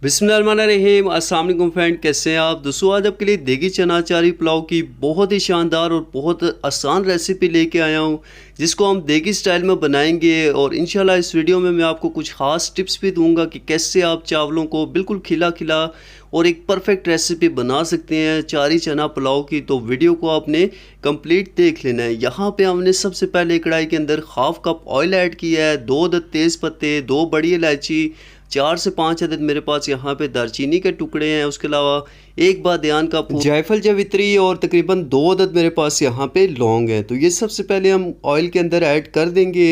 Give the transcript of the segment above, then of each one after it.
बिस्मिल्लाहिर्रहमानिर्रहीम। अस्सलाम वालेकुम फ्रेंड, कैसे हैं आप दोस्तों। आज आपके लिए देगी चना चारी पुलाव की बहुत ही शानदार और बहुत आसान रेसिपी लेके आया हूं, जिसको हम देगी स्टाइल में बनाएंगे। और इंशाल्लाह इस वीडियो में मैं आपको कुछ ख़ास टिप्स भी दूंगा कि कैसे आप चावलों को बिल्कुल खिला खिला और एक परफेक्ट रेसिपी बना सकते हैं चारी चना पुलाव की। तो वीडियो को आपने कंप्लीट देख लेना है। यहाँ पे हमने सबसे पहले कढ़ाई के अंदर हाफ कप ऑयल ऐड किया है, 2 अदद तेज़ पत्ते, 2 बड़ी इलायची, 4 से 5 अदद मेरे पास यहाँ पे दालचीनी के टुकड़े हैं। उसके अलावा एक बादियान का फूल, जायफल, जावित्री और तकरीबन 2 अदद मेरे पास यहाँ पे लौंग हैं। तो ये सबसे पहले हम ऑयल के अंदर ऐड कर देंगे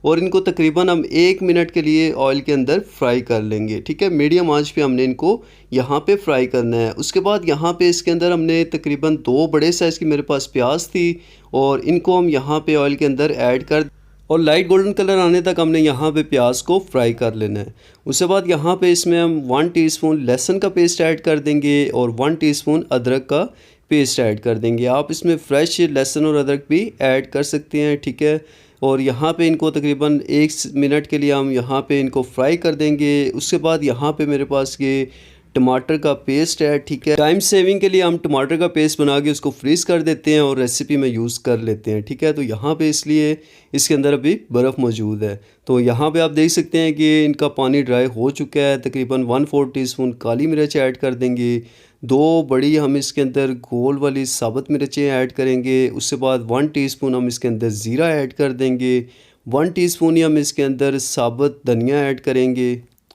और इनको तकरीबन हम 1 मिनट के लिए ऑयल के अंदर फ्राई कर लेंगे। ठीक है, मीडियम आंच पे हमने इनको यहाँ पे फ्राई करना है। उसके बाद यहाँ पे इसके अंदर हमने तकरीबन 2 बड़े साइज़ की मेरे पास प्याज थी और इनको हम यहाँ पे ऑयल के अंदर ऐड कर और लाइट गोल्डन कलर आने तक हमने यहाँ पे प्याज को फ्राई कर लेना है। उसके बाद यहाँ पे इसमें हम 1 टीस्पून लहसुन का पेस्ट ऐड कर देंगे और 1 टीस्पून अदरक का पेस्ट ऐड कर देंगे। आप इसमें फ्रेश लहसुन और अदरक भी ऐड कर सकते हैं। ठीक है, और यहाँ पे इनको तकरीबन 1 मिनट के लिए हम यहाँ पे इनको फ्राई कर देंगे। उसके बाद यहाँ पे मेरे पास ये टमाटर का पेस्ट है। ठीक है, टाइम सेविंग के लिए हम टमाटर का पेस्ट बना के उसको फ्रीज़ कर देते हैं और रेसिपी में यूज़ कर लेते हैं। ठीक है, तो यहाँ पे इसलिए इसके अंदर अभी बर्फ़ मौजूद है। तो यहाँ पे आप देख सकते हैं कि इनका पानी ड्राई हो चुका है। तकरीबन 1/4 टीस्पून काली मिर्च ऐड कर देंगे, 2 बड़ी हम इसके अंदर गोल वाली साबुत मिर्चें ऐड करेंगे। उसके बाद 1 टीस्पून हम इसके अंदर ज़ीरा ऐड कर देंगे, 1 टीस्पून ही हम इसके अंदर साबुत धनिया ऐड करेंगे।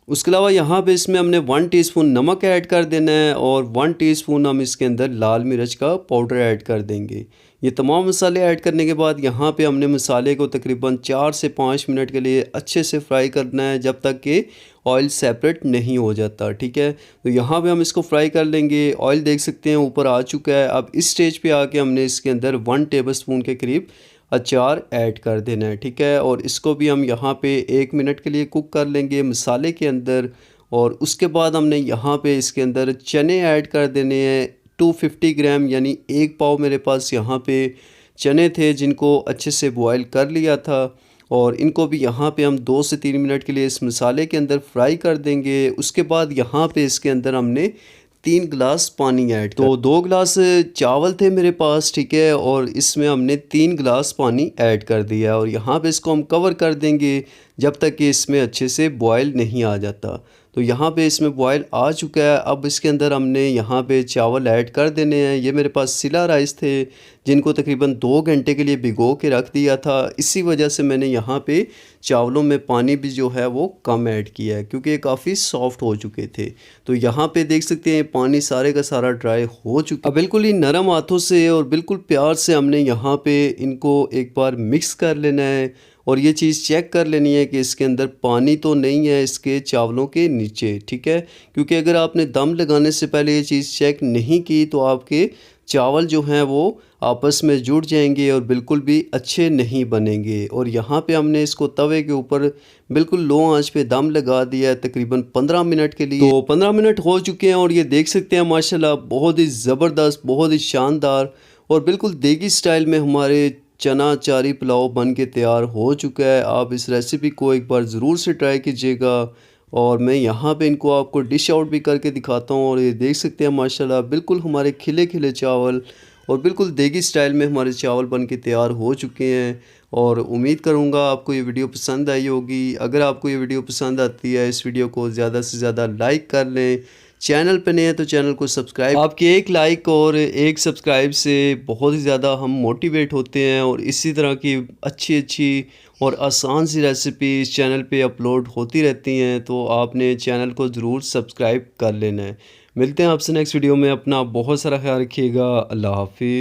उसके अलावा यहाँ पे इसमें हमने 1 टीस्पून नमक ऐड कर देना है और 1 टीस्पून हम इसके अंदर लाल मिर्च का पाउडर ऐड कर देंगे। ये तमाम मसाले ऐड करने के बाद यहाँ पे हमने मसाले को तकरीबन 4 से 5 मिनट के लिए अच्छे से फ्राई करना है, जब तक कि ऑयल सेपरेट नहीं हो जाता। ठीक है, तो यहाँ पे हम इसको फ्राई कर लेंगे। ऑयल देख सकते हैं ऊपर आ चुका है। अब इस स्टेज पे आके हमने इसके अंदर 1 टेबलस्पून के करीब अचार ऐड कर देना है। ठीक है, और इसको भी हम यहाँ पे 1 मिनट के लिए कुक कर लेंगे मसाले के अंदर। और उसके बाद हमने यहाँ पे इसके अंदर चने ऐड कर देने हैं 250 ग्राम, यानी 1 पाव मेरे पास यहाँ पे चने थे जिनको अच्छे से बॉयल कर लिया था। और इनको भी यहाँ पे हम 2 से 3 मिनट के लिए इस मसाले के अंदर फ्राई कर देंगे। उसके बाद यहाँ पे इसके अंदर हमने 3 गिलास पानी ऐड तो 2 गिलास चावल थे मेरे पास। ठीक है, और इसमें हमने 3 गिलास पानी ऐड कर दिया और यहाँ पे इसको हम कवर कर देंगे जब तक कि इसमें अच्छे से बॉयल नहीं आ जाता। तो यहाँ पे इसमें बॉयल आ चुका है। अब इसके अंदर हमने यहाँ पे चावल ऐड कर देने हैं। ये मेरे पास सिला राइस थे जिनको तकरीबन 2 घंटे के लिए भिगो के रख दिया था। इसी वजह से मैंने यहाँ पे चावलों में पानी भी जो है वो कम ऐड किया है, क्योंकि ये काफ़ी सॉफ्ट हो चुके थे। तो यहाँ पे देख सकते हैं पानी सारे का सारा ड्राई हो चुका है। बिल्कुल ही नरम हाथों से और बिल्कुल प्यार से हमने यहाँ पे इनको एक बार मिक्स कर लेना है और ये चीज़ चेक कर लेनी है कि इसके अंदर पानी तो नहीं है इसके चावलों के नीचे। ठीक है, क्योंकि अगर आपने दम लगाने से पहले ये चीज़ चेक नहीं की तो आपके चावल जो हैं वो आपस में जुड़ जाएंगे और बिल्कुल भी अच्छे नहीं बनेंगे। और यहाँ पे हमने इसको तवे के ऊपर बिल्कुल लो आंच पे दम लगा दिया है तकरीबन 15 मिनट के लिए। तो 15 मिनट हो चुके हैं और ये देख सकते हैं माशाल्लाह बहुत ही ज़बरदस्त, बहुत ही शानदार और बिल्कुल देगी स्टाइल में हमारे चना चारी पुलाव बन के तैयार हो चुका है। आप इस रेसिपी को एक बार ज़रूर से ट्राई कीजिएगा और मैं यहाँ पे इनको आपको डिश आउट भी करके दिखाता हूँ। और ये देख सकते हैं माशाल्लाह बिल्कुल हमारे खिले खिले चावल और बिल्कुल देगी स्टाइल में हमारे चावल बन के तैयार हो चुके हैं। और उम्मीद करूँगा आपको ये वीडियो पसंद आई होगी। अगर आपको ये वीडियो पसंद आती है, इस वीडियो को ज़्यादा से ज़्यादा लाइक कर लें। चैनल पे नए हैं तो चैनल को सब्सक्राइब, आपके एक लाइक और एक सब्सक्राइब से बहुत ही ज़्यादा हम मोटिवेट होते हैं और इसी तरह की अच्छी अच्छी और आसान सी रेसिपी इस चैनल पे अपलोड होती रहती हैं। तो आपने चैनल को ज़रूर सब्सक्राइब कर लेना है। मिलते हैं आपसे नेक्स्ट वीडियो में। अपना बहुत सारा ख्याल रखिएगा। अल्लाह हाफिज़।